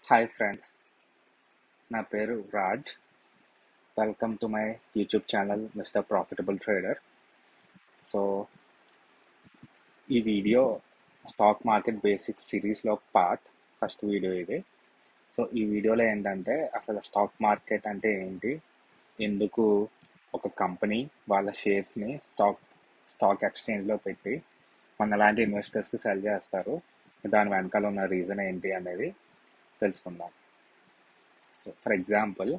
Hi friends, నా పేరు Raj. Welcome to my YouTube channel mister profitable trader. So ఈ video stock market basic సిరీస్లో first video ఇది. So ఈ వీడియోలో ఏంటంటే అసలు స్టాక్ మార్కెట్ అంటే ఏంటి, ఎందుకు ఒక కంపెనీ వాళ్ళ షేర్స్ని స్టాక్ ఎక్స్చేంజ్లో పెట్టి మనలాంటి ఇన్వెస్టర్స్కి సెల్ చేస్తారు, దాని వెనకాల ఉన్న రీజన్ ఏంటి అనేది తెలుసుకుందాం. సో ఫర్ ఎగ్జాంపుల్,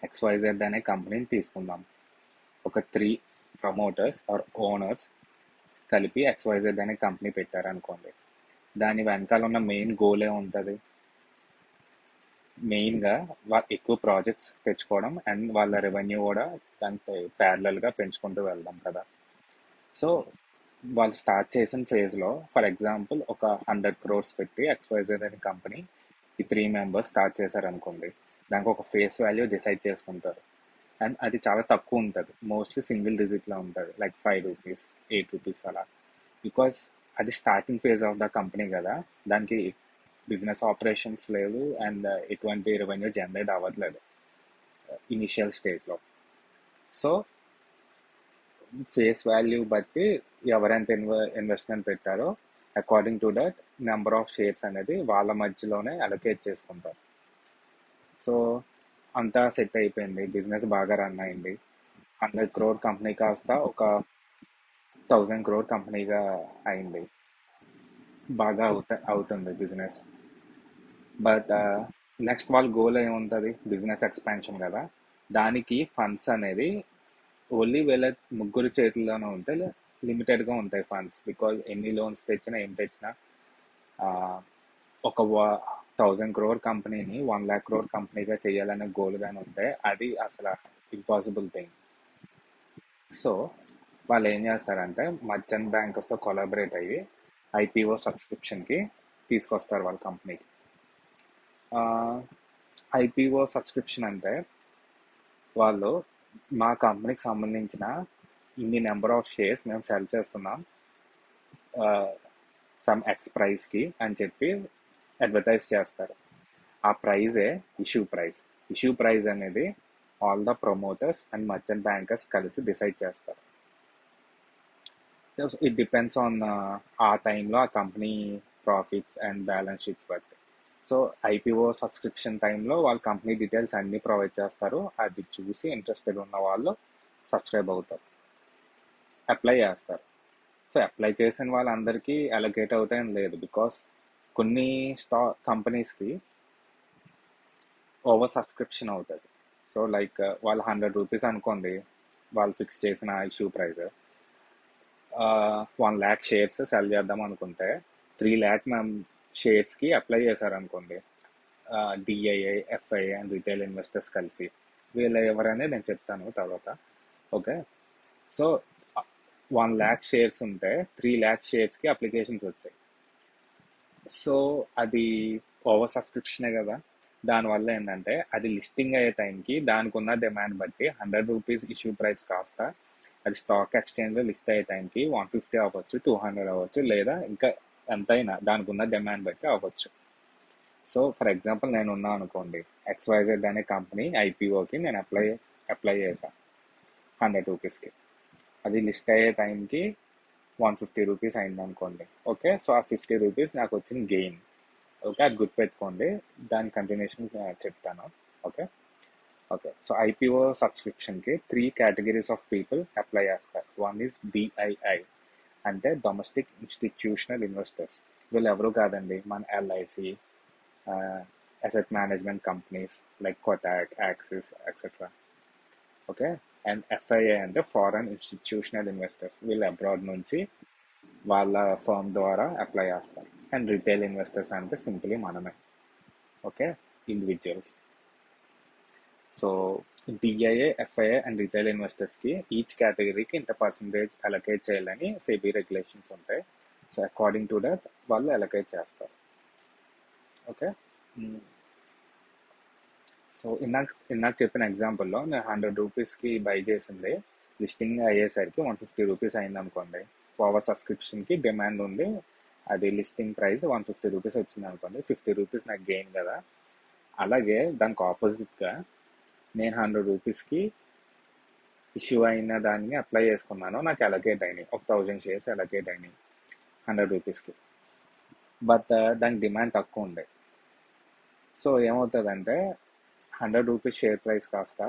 XYZ అనే కంపెనీని తీసుకుందాం. ఒక 3 ప్రమోటర్స్ ఆర్ ఓనర్స్ కలిపి XYZ అనే కంపెనీ పెట్టారనుకోండి. దాని వెనకాల ఉన్న మెయిన్ గోల్ ఏముంటుంది? మెయిన్గా వాళ్ళు ఎక్కువ ప్రాజెక్ట్స్ తెచ్చుకోవడం అండ్ వాళ్ళ రెవెన్యూ కూడా దానికి ప్యారలల్గా పెంచుకుంటూ వెళ్దాం కదా. సో వాళ్ళు స్టార్ట్ చేసిన ఫేజ్లో ఫర్ ఎగ్జాంపుల్ ఒక 100 crores పెట్టి XYZ అనే కంపెనీ ఈ 3 members స్టార్ట్ చేశారనుకోండి. దానికి ఒక ఫేస్ వాల్యూ డిసైడ్ చేసుకుంటారు అండ్ అది చాలా తక్కువ ఉంటుంది, మోస్ట్లీ సింగిల్ డిజిట్లో ఉంటుంది, లైక్ ₹5, ₹8 అలా. బికాస్ అది starting phase of the company కదా, దానికి బిజినెస్ ఆపరేషన్స్ లేవు అండ్ ఎటువంటి రెవెన్యూ జనరేట్ అవ్వట్లేదు ఇనిషియల్ స్టేజ్లో. సో ఫేస్ వాల్యూ బట్టి ఎవరెంత ఇన్వెస్ట్మెంట్ పెట్టారో according to that number of shares అనేది వాళ్ళ మధ్యలోనే అలొకేట్ చేసుకుంటారు. సో అంతా సెట్ అయిపోయింది, బిజినెస్ బాగా రన్ అయింది. 100 crore కంపెనీ కాస్త ఒక 1000 crore కంపెనీగా అయింది, బాగా అవుతుంది బిజినెస్. బట్ నెక్స్ట్ వాళ్ళ గోల్ ఏముంటుంది? బిజినెస్ ఎక్స్పాన్షన్ కదా. దానికి ఫండ్స్ అనేది ఓన్లీ వీళ్ళ ముగ్గురు చేతుల్లోనే ఉంటాయి, లిమిటెడ్గా ఉంటాయి ఫండ్స్. బికాజ్ ఎన్ని లోన్స్ తెచ్చినా ఏం తెచ్చినా ఒక 1000 crore కంపెనీని 1 lakh crore కంపెనీగా చేయాలనే గోల్ కానీ ఉంటే అది అసలు ఇంపాసిబుల్ థింగ్. సో వాళ్ళు ఏం చేస్తారంటే మర్చెంట్ బ్యాంకర్స్తో కొలాబరేట్ అయ్యి IPO సబ్స్క్రిప్షన్కి తీసుకొస్తారు వాళ్ళ కంపెనీకి. IPO సబ్స్క్రిప్షన్ అంటే వాళ్ళు మా కంపెనీకి సంబంధించిన ఇన్ని నెంబర్ ఆఫ్ షేర్స్ మేము సెల్ చేస్తున్నాం సమ్ ఎక్స్ ప్రైస్కి అని చెప్పి అడ్వర్టైజ్ చేస్తారు. ఆ ప్రైజే ఇష్యూ ప్రైస్. ఇష్యూ ప్రైస్ అనేది all the promoters and merchant bankers కలిసి డిసైడ్ చేస్తారు. ఇట్ డిపెండ్స్ ఆన్ ఆ టైంలో ఆ company profits and balance sheets బట్టి. సో IPO సబ్స్క్రిప్షన్ టైంలో వాళ్ళ కంపెనీ డీటెయిల్స్ అన్నీ ప్రొవైడ్ చేస్తారు. అది చూసి ఇంట్రెస్టెడ్ ఉన్న వాళ్ళు సబ్స్క్రైబ్ అవుతారు, అప్లై చేస్తారు. సో అప్లై చేసిన వాళ్ళందరికీ అలొకేట్ అవుతాయని లేదు, బికాస్ కొన్ని కంపెనీస్కి ఓవర్ సబ్స్క్రిప్షన్ అవుతుంది. సో లైక్ వాళ్ళు ₹100 అనుకోండి, వాళ్ళు ఫిక్స్ చేసిన issue price. 1 lakh shares cell చేద్దాం అనుకుంటే 3 lakh షేర్స్కి అప్లై చేశారనుకోండి, DII, FII and retail investors కలిసి. వీళ్ళు ఎవరనేది నేను చెప్తాను తర్వాత. ఓకే, సో 1 lakh షేర్స్ ఉంటే 3 lakh షేర్స్కి అప్లికేషన్స్ వచ్చాయి. సో అది ఓవర్ సబ్స్క్రిప్షనే కదా. దానివల్ల ఏంటంటే అది లిస్టింగ్ అయ్యే టైంకి దానికి ఉన్న డిమాండ్ బట్టి ₹100 ఇష్యూ ప్రైస్ కాస్త అది స్టాక్ ఎక్స్చేంజ్లో లిస్ట్ అయ్యే టైంకి 150 అవ్వచ్చు, 200 అవ్వచ్చు, లేదా ఇంకా ఎంతైనా దానికి ఉన్న డిమాండ్ బట్టి అవ్వచ్చు. సో ఫర్ ఎగ్జాంపుల్ నేను ఉన్నా అనుకోండి, XYZ అనే కంపెనీ IPOకి నేను అప్లై చేశాను ₹100కి. అది లిస్ట్ అయ్యే టైంకి ₹150 అయింది అనుకోండి. ఓకే, సో ఆ ₹50 నాకు వచ్చిన గెయిన్. ఓకే, అది గుర్తుపెట్టుకోండి, దాని కంటిన్యూషన్ చెప్తాను. ఓకే ఓకే సో IPO సబ్స్క్రిప్షన్కి 3 categories ఆఫ్ పీపుల్ అప్లై చేస్తారు. వన్ ఈజ్ DII, అంటే డొమెస్టిక్ ఇన్స్టిట్యూషనల్ ఇన్వెస్టర్స్. వీళ్ళు ఎవరు కాదండి, మన LIC, asset management companies like Kotak, Axis etcetera. Okay, and FII అంటే ఫారెన్ ఇన్స్టిట్యూషనల్ ఇన్వెస్టర్స్. వీళ్ళు అబ్రాడ్ నుంచి వాళ్ళ ఫర్మ్ ద్వారా అప్లై చేస్తారు. అండ్ రిటైల్ ఇన్వెస్టర్స్ అంటే సింపుల్లీ మనమే. Okay, individuals. So DII, FII and retail ఇన్వెస్టర్స్కి ఈచ్ కేటగిరీకి ఇంత పర్సంటేజ్ అలొకేట్ చేయాలని SEBI రెగ్యులేషన్స్ ఉంటాయి. సో అకార్డింగ్ టు దట్ వాళ్ళు అలొకేట్ చేస్తారు. ఓకే, సో ఇందాక చెప్పిన ఎగ్జాంపుల్లో నేను ₹100కి బై చేసింది లిస్టింగ్ అయ్యేసరికి ₹150 అయింది అనుకోండి. ఓవర్ సబ్స్క్రిప్షన్కి డిమాండ్ ఉంది, అది లిస్టింగ్ ప్రైస్ ₹150 వచ్చింది అనుకోండి. ₹50 నాకు గెయిన్ కదా. అలాగే దానికి ఆపోజిట్గా నేను 100 రూపీస్కి ఇష్యూ అయిన దాన్ని అప్లై చేసుకున్నాను, నాకు అలొకేట్ అయినాయి, ఒక 1000 షేర్స్ అలొకేట్ అయినాయి 100 రూపీస్కి. బట్ దానికి డిమాండ్ తక్కువ ఉండే. సో ఏమవుతుందంటే 100 రూపీస్ షేర్ ప్రైస్ కాస్త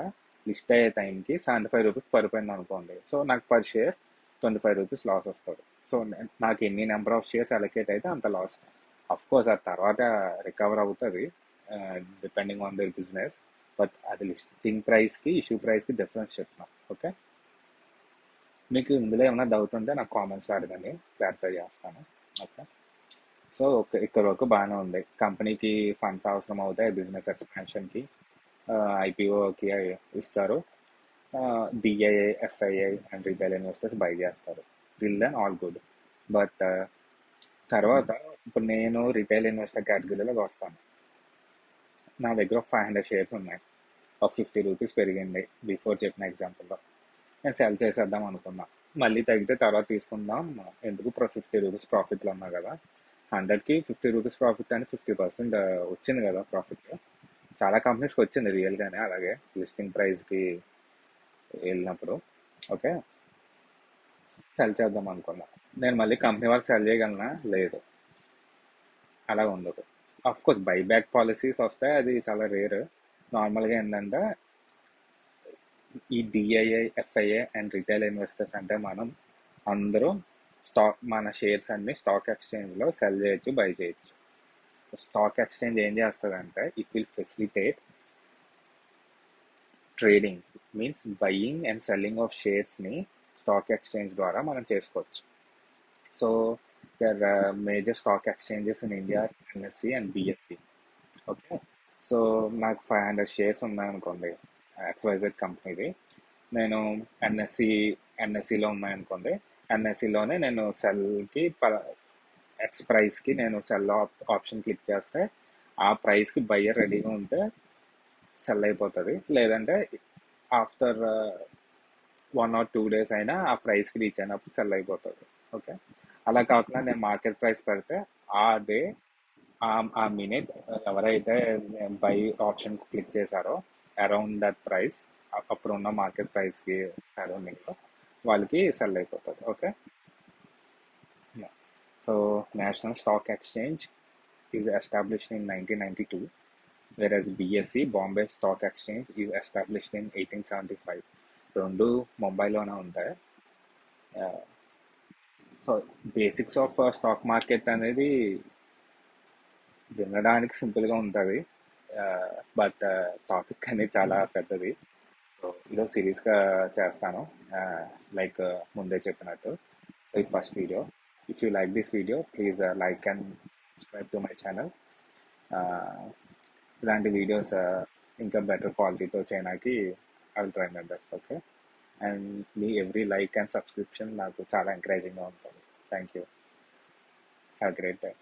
లిస్ట్ అయ్యే టైంకి 75 రూపీస్ పడిపోయింది అనుకోండి. సో నాకు పర్ షేర్ 25 రూపీస్ లాస్ వస్తుంది. సో నాకు ఎన్ని నెంబర్ ఆఫ్ షేర్స్ అలొకేట్ అయితే అంత లాస్. అఫ్ కోర్స్ ఆ తర్వాత రికవర్ అవుతుంది depending on their business. But అది లిస్టింగ్ ప్రైస్కి ఇష్యూ ప్రైస్కి డిఫరెన్స్ చెప్తున్నాం. ఓకే, మీకు ఇందులో ఏమైనా డౌట్ ఉంటే నాకు కామెంట్స్లో అడగండి, క్లారిఫై చేస్తాను. ఓకే, సో ఇక్కడ వరకు బాగానే ఉంది. కంపెనీకి ఫండ్స్ అవసరం అవుతాయి బిజినెస్ ఎక్స్పాన్షన్కి, ఐపీఓకి ఇస్తారు, DII FII and retail investors buy చేస్తారు. Till then all good. But తర్వాత ఇప్పుడు నేను రిటైల్ ఇన్వెస్టర్ కేటగిరీలోకి వస్తాను. నా దగ్గర ఒక 500 షేర్స్ ఉన్నాయి, ఒక 50 రూపీస్ పెరిగింది బిఫోర్ చెప్పిన ఎగ్జాంపుల్లో. నేను సెల్ చేసేద్దాం అనుకున్నా, మళ్ళీ తగ్గితే తర్వాత తీసుకుందాం ఎందుకు, 50 రూపీస్ ప్రాఫిట్లో ఉన్నా కదా. 100కి 50 రూపీస్ ప్రాఫిట్ అని 50% వచ్చింది కదా ప్రాఫిట్. చాలా కంపెనీస్కి వచ్చింది రియల్గానే అలాగే లిస్టింగ్ ప్రైస్కి వెళ్ళినప్పుడు. ఓకే, సెల్ చేద్దాం అనుకున్నా. నేను మళ్ళీ కంపెనీ వాళ్ళకి సెల్ చేయగలనా? లేదు, అలా ఉండదు. అఫ్ కోర్స్ బైబ్యాక్ పాలసీస్ వస్తాయి, అది చాలా రేర్. నార్మల్గా ఏంటంటే ఈ DII FII and retail investors అంటే మనం అందరూ మన షేర్స్ అన్ని స్టాక్ ఎక్స్చేంజ్లో సెల్ చేయొచ్చు, బై చేయొచ్చు. స్టాక్ ఎక్స్చేంజ్ ఏం చేస్తుందంటే it will facilitate trading, means buying and selling of షేర్స్ని స్టాక్ ఎక్స్చేంజ్ ద్వారా మనం చేసుకోవచ్చు. So there major stock exchanges in India, NSE and BSE. Okay, so నాకు 500 షేర్స్ ఉన్నాయనుకోండి ఎక్స్వైజెడ్ కంపెనీది. నేను ఎన్ఎస్సిలో ఉన్నాయనుకోండి, ఎన్ఎస్సిలోనే నేను సెల్కి ఎక్స్ ప్రైస్కి నేను సెల్ ఆప్షన్ క్లిక్ చేస్తే ఆ ప్రైస్కి బయ్యర్ రెడీగా ఉంటే సెల్ అయిపోతుంది. లేదంటే ఆఫ్టర్ 1 or 2 days అయినా ఆ ప్రైస్కి రీచ్ అయినప్పుడు సెల్ అయిపోతుంది. ఓకే, అలా కాకుండా నేను మార్కెట్ ప్రైస్ పెడితే ఆ డే ఆ మినిట్ ఎవరైతే బై ఆప్షన్ క్లిక్ చేశారో అరౌండ్ దట్ ప్రైస్, అప్పుడున్న మార్కెట్ ప్రైస్కి సరౌండింగ్లో వాళ్ళకి సెల్ అయిపోతుంది. Okay, so national stock exchange is established in 1992, whereas BSE Bombay stock exchange is established in 1875. రెండు ముంబైలోనే ఉంటాయి. So basics of stock market అనేది వినడానికి సింపుల్గా ఉంటుంది, బట్ టాపిక్ అనేది చాలా పెద్దది. సో ఈరోజు సిరీస్గా చేస్తాను, లైక్ ముందే చెప్పినట్టు. సో ఇది first video. If you like this video please like and subscribe to my channel. ఇలాంటి వీడియోస్ ఇంకా బెటర్ క్వాలిటీతో చేయడానికి I will try my best. Okay, and me every like and subscription నాకు చాలా ఎంకరేజింగ్గా ఉంటుంది. Thank you. Have great day.